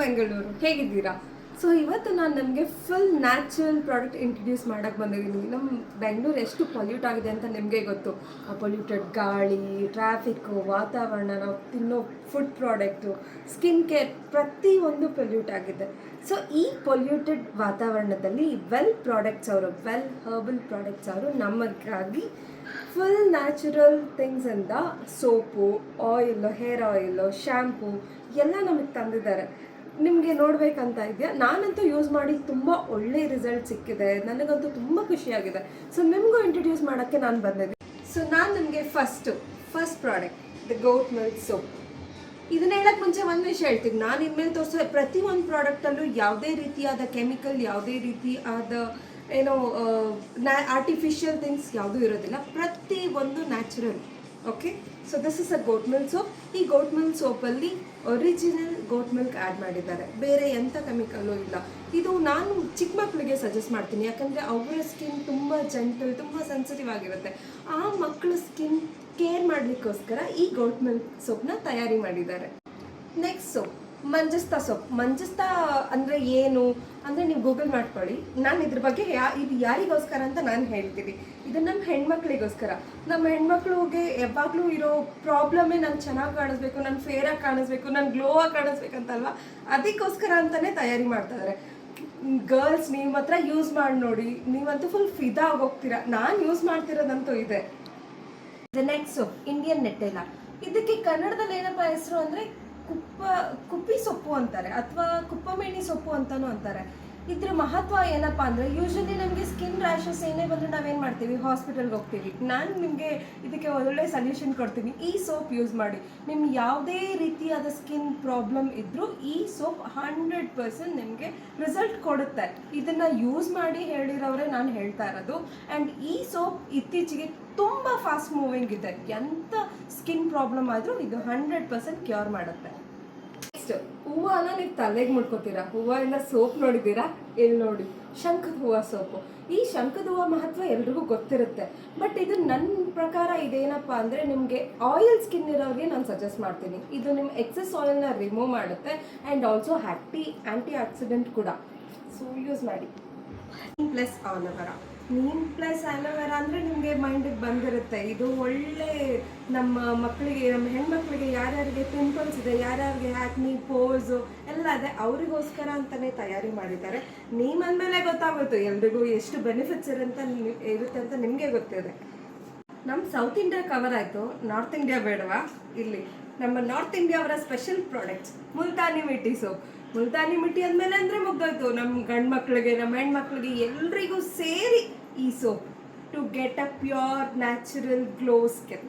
ಬೆಂಗಳೂರು, ಹೇಗಿದ್ದೀರಾ? ಸೊ ಇವತ್ತು ನಾನು ನಮಗೆ ಫುಲ್ ನ್ಯಾಚುರಲ್ ಪ್ರಾಡಕ್ಟ್ ಇಂಟ್ರಡ್ಯೂಸ್ ಮಾಡೋಕ್ಕೆ ಬಂದಿದ್ದೀನಿ. ನಮ್ಮ ಬೆಂಗಳೂರು ಎಷ್ಟು ಪೊಲ್ಯೂಟ್ ಆಗಿದೆ ಅಂತ ನಿಮಗೆ ಗೊತ್ತು. ಆ ಪೊಲ್ಯೂಟೆಡ್ ಗಾಳಿ, ಟ್ರಾಫಿಕ್ಕು, ವಾತಾವರಣ, ನಾವು ತಿನ್ನೋ ಫುಡ್ ಪ್ರಾಡಕ್ಟು, ಸ್ಕಿನ್ ಕೇರ್ ಪ್ರತಿಯೊಂದು ಪೊಲ್ಯೂಟ್ ಆಗಿದೆ. ಸೊ ಈ ಪೊಲ್ಯೂಟೆಡ್ ವಾತಾವರಣದಲ್ಲಿ ವೆಲ್ ಹರ್ಬಲ್ ಪ್ರಾಡಕ್ಟ್ಸ್ ಅವರು ನಮಗಾಗಿ ಫುಲ್ ನ್ಯಾಚುರಲ್ ಥಿಂಗ್ಸ್ ಅಂತ soap, oil, hair oil, shampoo ಎಲ್ಲ ನಮಗೆ ತಂದಿದ್ದಾರೆ. ನಿಮಗೆ ನೋಡಬೇಕಂತ ಇದೆಯಾ? ನಾನಂತೂ ಯೂಸ್ ಮಾಡಿ ತುಂಬ ಒಳ್ಳೆ ರಿಸಲ್ಟ್ ಸಿಕ್ಕಿದೆ, ನನಗಂತೂ ತುಂಬ ಖುಷಿಯಾಗಿದೆ. ಸೊ ನಿಮಗೂ ಇಂಟ್ರಡ್ಯೂಸ್ ಮಾಡೋಕ್ಕೆ ನಾನು ಬಂದಿದ್ದೆ. ಸೊ ನಾನು ನಿಮಗೆ first product the goat milk soap. ಇದನ್ನ ಹೇಳಕ್ಕೆ ಮುಂಚೆ ಒಂದು ವಿಷಯ ಹೇಳ್ತೀನಿ. ನಾನು ಇನ್ಮೇಲೆ ತೋರಿಸೋ ಪ್ರತಿಯೊಂದು ಪ್ರಾಡಕ್ಟಲ್ಲೂ ಯಾವುದೇ ರೀತಿಯಾದ ಕೆಮಿಕಲ್, ಯಾವುದೇ ರೀತಿಯಾದ ಆರ್ಟಿಫಿಷಿಯಲ್ ಥಿಂಗ್ಸ್ ಯಾವುದೂ ಇರೋದಿಲ್ಲ. ಪ್ರತಿ ಒಂದು natural. Okay, so this is a goat milk soap. ಈ ಗೋಟ್ ಮಿಲ್ಕ್ ಸೋಪಲ್ಲಿ ಒರಿಜಿನಲ್ ಗೋಟ್ ಮಿಲ್ಕ್ ಆ್ಯಡ್ ಮಾಡಿದ್ದಾರೆ, ಬೇರೆ ಎಂಥ ಕೆಮಿಕಲ್ಲು ಇಲ್ಲ. ಇದು ನಾನು ಚಿಕ್ಕ ಮಕ್ಕಳಿಗೆ ಸಜೆಸ್ಟ್ ಮಾಡ್ತೀನಿ, ಯಾಕಂದರೆ ಅವರ ಸ್ಕಿನ್ ತುಂಬ ಜೆಂಟಲ್, ತುಂಬ ಸೆನ್ಸಿಟಿವ್ ಆಗಿರುತ್ತೆ. ಆ ಮಕ್ಕಳ ಸ್ಕಿನ್ ಕೇರ್ ಮಾಡಲಿಕ್ಕೋಸ್ಕರ ಈ ಗೋಟ್ ಮಿಲ್ಕ್ ಸೋಪ್ನ ತಯಾರಿ ಮಾಡಿದ್ದಾರೆ. Next soap Manjistha soap. Manjistha ಅಂದರೆ ಏನು ಅಂದರೆ ನೀವು ಗೂಗಲ್ ಮಾಡ್ಕೊಳ್ಳಿ. ನಾನು ಇದ್ರ ಬಗ್ಗೆ ಇದು ಯಾರಿಗೋಸ್ಕರ ಅಂತ ನಾನು ಹೇಳ್ತೀನಿ. ಇದು ನಮ್ಮ ಹೆಣ್ಮಕ್ಳಿಗೋಸ್ಕರ. ನಮ್ಮ ಹೆಣ್ಮಕ್ಳಿಗೆ ಯಾವಾಗಲೂ ಇರೋ ಪ್ರಾಬ್ಲಮ್ಮೇ ನಾನು ಚೆನ್ನಾಗಿ ಕಾಣಿಸ್ಬೇಕು, ನಾನು ಫೇರಾಗಿ ಕಾಣಿಸ್ಬೇಕು, ನಾನು ಗ್ಲೋ ಆಗಿ ಕಾಣಿಸ್ಬೇಕಂತಲ್ವ, ಅದಕ್ಕೋಸ್ಕರ ಅಂತಲೇ ತಯಾರಿ ಮಾಡ್ತಾಯಿದ್ದಾರೆ. ಗರ್ಲ್ಸ್ ನೀವು ಮಾತ್ರ ಯೂಸ್ ಮಾಡಿ ನೋಡಿ, ನೀವಂತೂ ಫುಲ್ ಫಿದಾ ಆಗೋಗ್ತೀರಾ. ನಾನು ಯೂಸ್ ಮಾಡ್ತಿರೋದಂತೂ ಇದೆ. ದ ನೆಕ್ಸ್ಟ್ ಸೋಪ್ ಇಂಡಿಯನ್ ನೆಟ್ಟೆಲ್ಲ. ಇದಕ್ಕೆ ಕನ್ನಡದಲ್ಲಿ ಏನಪ್ಪ ಹೆಸರು ಅಂದರೆ ಕುಪ್ಪಿ ಸೊಪ್ಪು ಅಂತಾರೆ, ಅಥವಾ ಕುಪ್ಪಮೇಣಿ ಸೊಪ್ಪು ಅಂತಲೂ ಅಂತಾರೆ. ಇದ್ರ ಮಹತ್ವ ಏನಪ್ಪ ಅಂದರೆ, ಯೂಶ್ವಲಿ ನಮಗೆ ಸ್ಕಿನ್ ರ್ಯಾಷಸ್ ಏನೇ ಬಂದರೆ ನಾವೇನು ಮಾಡ್ತೀವಿ, ಹಾಸ್ಪಿಟಲ್ಗೆ ಹೋಗ್ತೀವಿ. ನಾನು ನಿಮಗೆ ಇದಕ್ಕೆ ಒಳ್ಳೆ ಸೊಲ್ಯೂಷನ್ ಕೊಡ್ತೀನಿ. ಈ ಸೋಪ್ ಯೂಸ್ ಮಾಡಿ. ನಿಮ್ಗೆ ಯಾವುದೇ ರೀತಿಯಾದ ಸ್ಕಿನ್ ಪ್ರಾಬ್ಲಮ್ ಇದ್ದರೂ ಈ ಸೋಪ್ 100% ನಿಮಗೆ ರಿಸಲ್ಟ್ ಕೊಡುತ್ತೆ. ಇದನ್ನು ಯೂಸ್ ಮಾಡಿ ಹೇಳಿರೋರೆ ನಾನು ಹೇಳ್ತಾ ಇರೋದು. ಆ್ಯಂಡ್ ಈ ಸೋಪ್ ಇತ್ತೀಚೆಗೆ ತುಂಬ ಫಾಸ್ಟ್ ಮೂವಿಂಗ್ ಇದೆ. ಎಂಥ ಸ್ಕಿನ್ ಪ್ರಾಬ್ಲಮ್ ಆದರೂ ಇದು 100% ಕ್ಯೂರ್ ಮಾಡುತ್ತೆ. ನೆಕ್ಸ್ಟ್ ಹೂವನ ನೀವು ತಲೆಗೆ ಮುಡ್ಕೋತೀರಾ. ಹೂವು ಇಲ್ಲ ಸೋಪ್ ನೋಡಿದ್ದೀರಾ? ಇಲ್ಲಿ ನೋಡಿ, ಶಂಖದ ಹೂವು ಸೋಪು. ಈ ಶಂಖದ ಹೂವು ಮಹತ್ವ ಎಲ್ರಿಗೂ ಗೊತ್ತಿರುತ್ತೆ. ಬಟ್ ಇದು ನನ್ನ ಪ್ರಕಾರ ಇದೇನಪ್ಪ ಅಂದರೆ, ನಿಮಗೆ ಆಯಿಲ್ ಸ್ಕಿನ್ ಇರೋರಿಗೆ ನಾನು ಸಜೆಸ್ಟ್ ಮಾಡ್ತೀನಿ. ಇದು ನಿಮ್ಮ ಎಕ್ಸೆಸ್ ಆಯಿಲ್ನ ರಿಮೂವ್ ಮಾಡುತ್ತೆ ಆ್ಯಂಡ್ ಆಲ್ಸೋ ಆ್ಯಂಟಿ ಆಕ್ಸಿಡೆಂಟ್ ಕೂಡ. ಸೊ ಯೂಸ್ ಮಾಡಿ. Plus aloe vera. Neem plus aloe vera ಅಂದರೆ ನಿಮಗೆ ಮೈಂಡಿಗೆ ಬಂದಿರುತ್ತೆ. ಇದು ಒಳ್ಳೆ ನಮ್ಮ ಮಕ್ಕಳಿಗೆ, ನಮ್ಮ ಹೆಣ್ಮಕ್ಳಿಗೆ ಯಾರ್ಯಾರಿಗೆ ಪಿಂಪಲ್ಸ್ ಇದೆ, ಯಾರ್ಯಾರಿಗೆ ಆ್ಯಕ್ನಿ, ಪೋರ್ಸು ಎಲ್ಲ ಇದೆ, ಅವರಿಗೋಸ್ಕರ ಅಂತಲೇ ತಯಾರಿ ಮಾಡಿದ್ದಾರೆ. ನೀಮ್ ಅಂದಮೇಲೆ ಗೊತ್ತಾಗುತ್ತೆ ಎಲ್ರಿಗೂ ಎಷ್ಟು ಬೆನಿಫಿಟ್ಸ್ ಇರುತ್ತೆ ಅಂತ ನಿಮಗೆ ಗೊತ್ತಿದೆ. ನಮ್ಮ ಸೌತ್ ಇಂಡಿಯಾ ಕವರ್ ಆಯಿತು, ನಾರ್ತ್ ಇಂಡಿಯಾ ಬೇಡವಾ? ಇಲ್ಲಿ ನಮ್ಮ ನಾರ್ತ್ ಇಂಡಿಯಾ ಅವರ special products Multani mitti soap. Multani mitti ಅಂದಮೇಲೆ ಅಂದರೆ ಮುಗ್ದೋಯ್ತು. ನಮ್ಮ ಗಂಡು ಮಕ್ಕಳಿಗೆ, ನಮ್ಮ ಹೆಣ್ಮಕ್ಳಿಗೆ ಎಲ್ರಿಗೂ ಸೇರಿ ಈ soap to get a pure natural glow skin.